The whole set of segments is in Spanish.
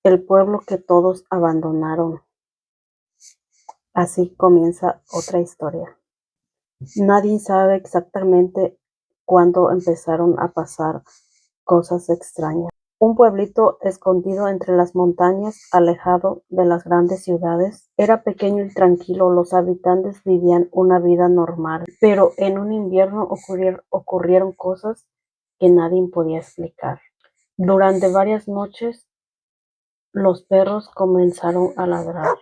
El pueblo que todos abandonaron. Así comienza otra historia. Nadie sabe exactamente cuándo empezaron a pasar cosas extrañas. Un pueblito escondido entre las montañas, alejado de las grandes ciudades, era pequeño y tranquilo. Los habitantes vivían una vida normal, pero en un invierno ocurrieron cosas que nadie podía explicar. Durante varias noches, los perros comenzaron a ladrar,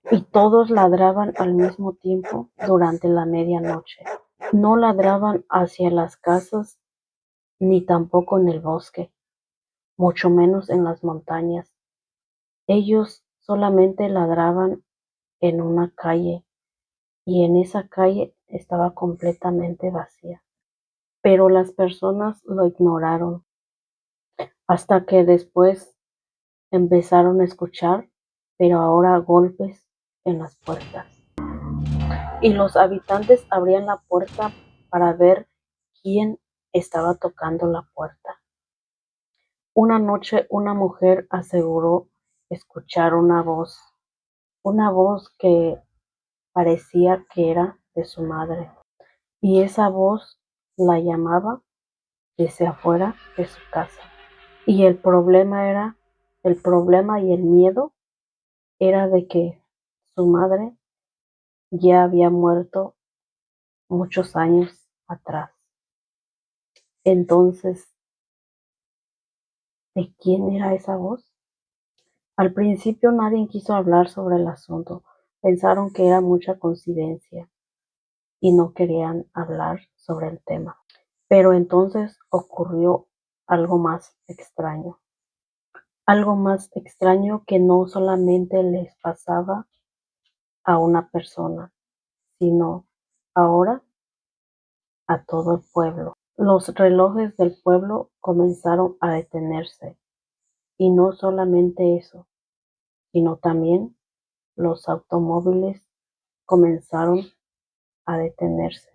y todos ladraban al mismo tiempo durante la medianoche. No ladraban hacia las casas, ni tampoco en el bosque, mucho menos en las montañas. Ellos solamente ladraban en una calle, y en esa calle estaba completamente vacía. Pero las personas lo ignoraron, hasta que después empezaron a escuchar, pero ahora golpes en las puertas. Y los habitantes abrían la puerta para ver quién estaba tocando la puerta. Una noche una mujer aseguró escuchar una voz que parecía que era de su madre, y esa voz la llamaba desde afuera de su casa. Y el problema y el miedo era de que su madre ya había muerto muchos años atrás. Entonces, ¿de quién era esa voz? Al principio nadie quiso hablar sobre el asunto. Pensaron que era mucha coincidencia y no querían hablar sobre el tema. Pero entonces ocurrió algo más extraño. Algo más extraño que no solamente les pasaba a una persona, sino ahora a todo el pueblo. Los relojes del pueblo comenzaron a detenerse. Y no solamente eso, sino también los automóviles comenzaron a detenerse.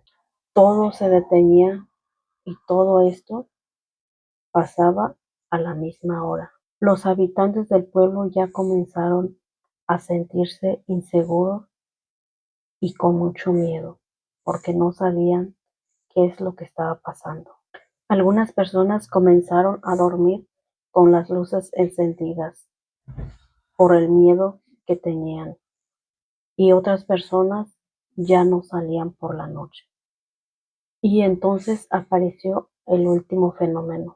Todo se detenía, y todo esto pasaba a la misma hora. Los habitantes del pueblo ya comenzaron a sentirse inseguros y con mucho miedo, porque no sabían qué es lo que estaba pasando. Algunas personas comenzaron a dormir con las luces encendidas por el miedo que tenían, y otras personas ya no salían por la noche. Y entonces apareció el último fenómeno.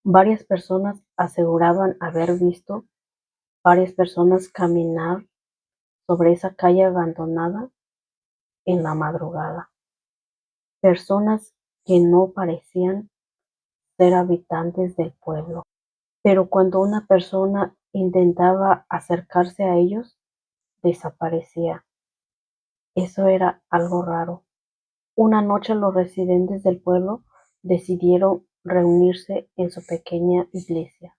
Varias personas aseguraban haber visto varias personas caminar sobre esa calle abandonada en la madrugada. Personas que no parecían ser habitantes del pueblo. Pero cuando una persona intentaba acercarse a ellos, desaparecía. Eso era algo raro. Una noche los residentes del pueblo decidieron reunirse en su pequeña iglesia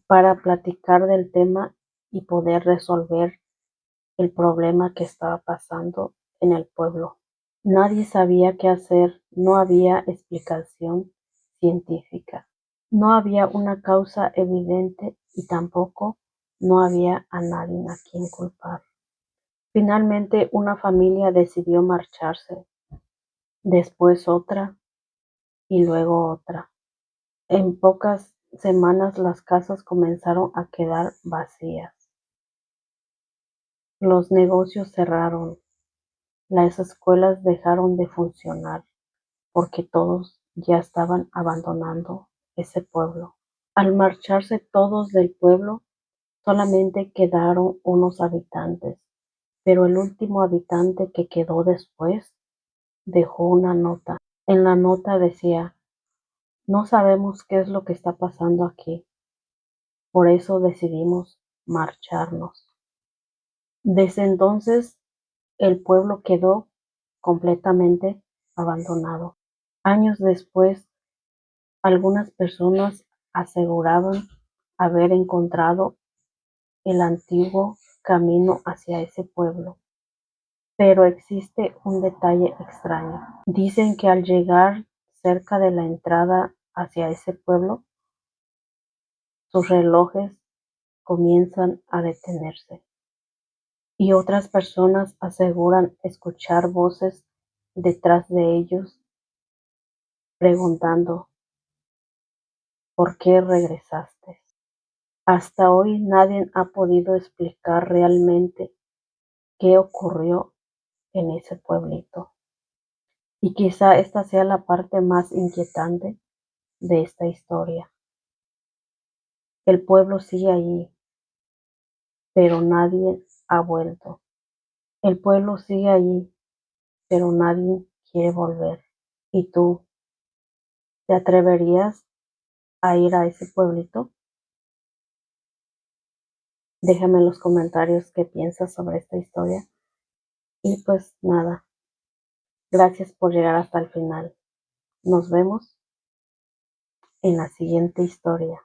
para platicar del tema y poder resolver el problema que estaba pasando en el pueblo. Nadie sabía qué hacer, no había explicación científica, no había una causa evidente, y tampoco no había a nadie a quien culpar. Finalmente una familia decidió marcharse, después otra y luego otra. En pocas semanas las casas comenzaron a quedar vacías. Los negocios cerraron, las escuelas dejaron de funcionar, porque todos ya estaban abandonando ese pueblo. Al marcharse todos del pueblo, solamente quedaron unos habitantes, pero el último habitante que quedó después dejó una nota. En la nota decía: "No sabemos qué es lo que está pasando aquí, por eso decidimos marcharnos". Desde entonces, el pueblo quedó completamente abandonado. Años después, algunas personas aseguraban haber encontrado el antiguo camino hacia ese pueblo. Pero existe un detalle extraño. Dicen que al llegar cerca de la entrada hacia ese pueblo, sus relojes comienzan a detenerse y otras personas aseguran escuchar voces detrás de ellos preguntando: ¿por qué regresaste? Hasta hoy nadie ha podido explicar realmente qué ocurrió en ese pueblito. Y quizá esta sea la parte más inquietante de esta historia. El pueblo sigue allí, pero nadie ha vuelto. El pueblo sigue allí, pero nadie quiere volver. ¿Y tú, te atreverías a ir a ese pueblito? Déjame en los comentarios qué piensas sobre esta historia. Y pues nada, gracias por llegar hasta el final. Nos vemos en la siguiente historia.